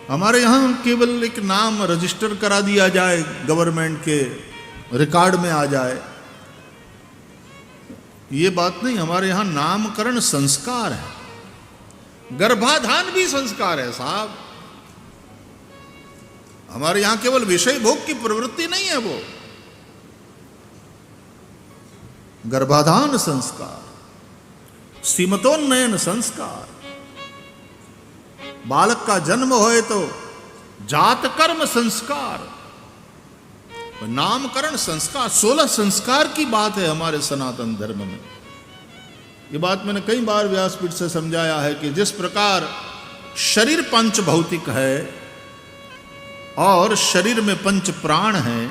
हमारे यहाँ केवल एक नाम रजिस्टर करा दिया जाए, गवर्नमेंट के रिकॉर्ड में आ जाए, ये बात नहीं। हमारे यहाँ नामकरण संस्कार है, गर्भाधान भी संस्कार है साहब। हमारे यहां केवल विषय भोग की प्रवृत्ति नहीं है, वो गर्भाधान संस्कार, सीमतोन्नयन संस्कार, बालक का जन्म होए तो जात कर्म संस्कार, नामकरण संस्कार, 16 संस्कार की बात है हमारे सनातन धर्म में। ये बात मैंने कई बार व्यासपीठ से समझाया है कि जिस प्रकार शरीर पंच भौतिक है और शरीर में पंच प्राण हैं,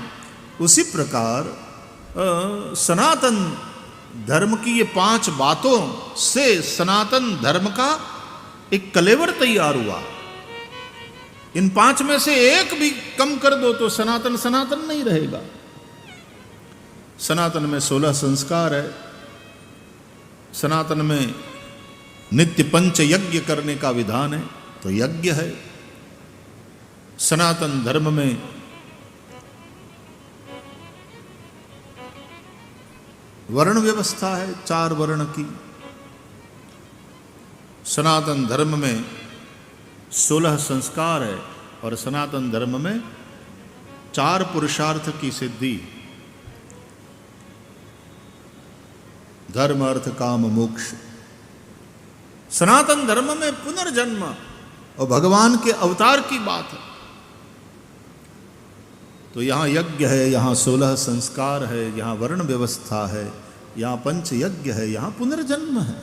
उसी प्रकार सनातन धर्म की ये 5 बातों से सनातन धर्म का एक कलेवर तैयार हुआ। इन 5 में से एक भी कम कर दो तो सनातन सनातन नहीं रहेगा। सनातन में 16 संस्कार है, सनातन में नित्य पंच यज्ञ करने का विधान है, तो यज्ञ है। सनातन धर्म में वर्ण व्यवस्था है, 4 वर्ण की। सनातन धर्म में 16 संस्कार है और सनातन धर्म में 4 पुरुषार्थ की सिद्धि, धर्म अर्थ काम मोक्ष। सनातन धर्म में पुनर्जन्म और भगवान के अवतार की बात है। तो यहाँ यज्ञ है, यहाँ 16 संस्कार है, यहाँ वर्ण व्यवस्था है, यहाँ पंच यज्ञ है, यहाँ पुनर्जन्म है।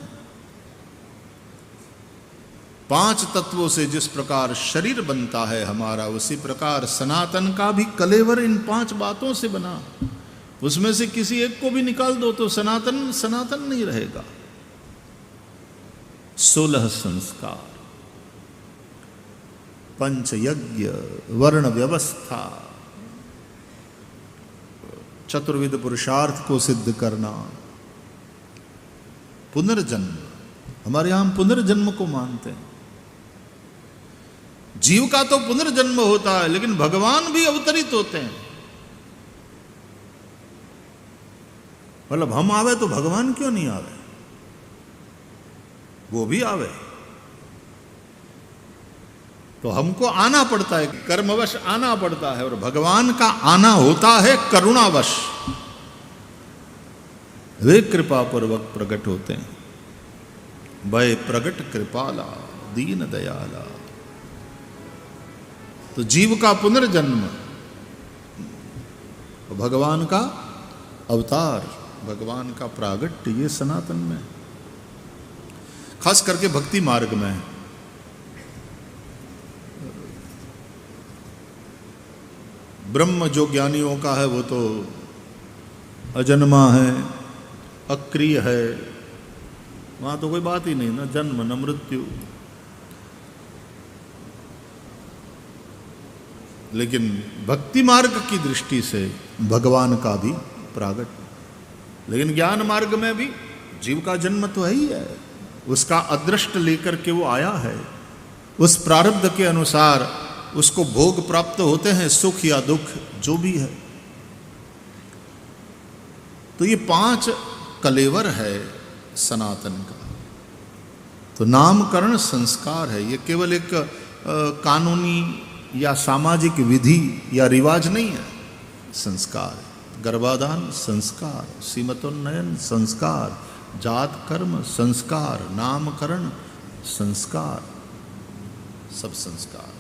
5 तत्वों से जिस प्रकार शरीर बनता है हमारा, उसी प्रकार सनातन का भी कलेवर इन 5 बातों से बना। उसमें से किसी एक को भी निकाल दो तो सनातन सनातन नहीं रहेगा। 16 संस्कार, पंच यज्ञ, वर्ण व्यवस्था, चतुर्विध पुरुषार्थ को सिद्ध करना, पुनर्जन्म। हमारे यहां हम पुनर्जन्म को मानते हैं। जीव का तो पुनर्जन्म होता है, लेकिन भगवान भी अवतरित होते हैं। मतलब हम आवे तो भगवान क्यों नहीं आवे, वो भी आवे। तो हमको आना पड़ता है, कर्मवश आना पड़ता है, और भगवान का आना होता है करुणावश। वे कृपा पूर्वक प्रकट होते हैं। भय प्रगट कृपाला दीन दयाला। तो जीव का पुनर्जन्म, भगवान का अवतार, भगवान का प्रागट्य, ये सनातन में, खास करके भक्ति मार्ग में है। ब्रह्म जो ज्ञानियों का है वो तो अजन्मा है, अक्रिय है, वहां तो कोई बात ही नहीं, ना जन्म न मृत्यु। लेकिन भक्ति मार्ग की दृष्टि से भगवान का भी प्रागट। लेकिन ज्ञान मार्ग में भी जीव का जन्म तो है ही है, उसका अदृष्ट लेकर के वो आया है। उस प्रारब्ध के अनुसार उसको भोग प्राप्त होते हैं, सुख या दुख जो भी है। तो ये 5 कलेवर है सनातन का। तो नामकरण संस्कार है, ये केवल एक कानूनी या सामाजिक विधि या रिवाज नहीं है। संस्कार, गर्भाधान संस्कार, सीमतोन्नयन संस्कार, जात कर्म संस्कार, नामकरण संस्कार, सब संस्कार।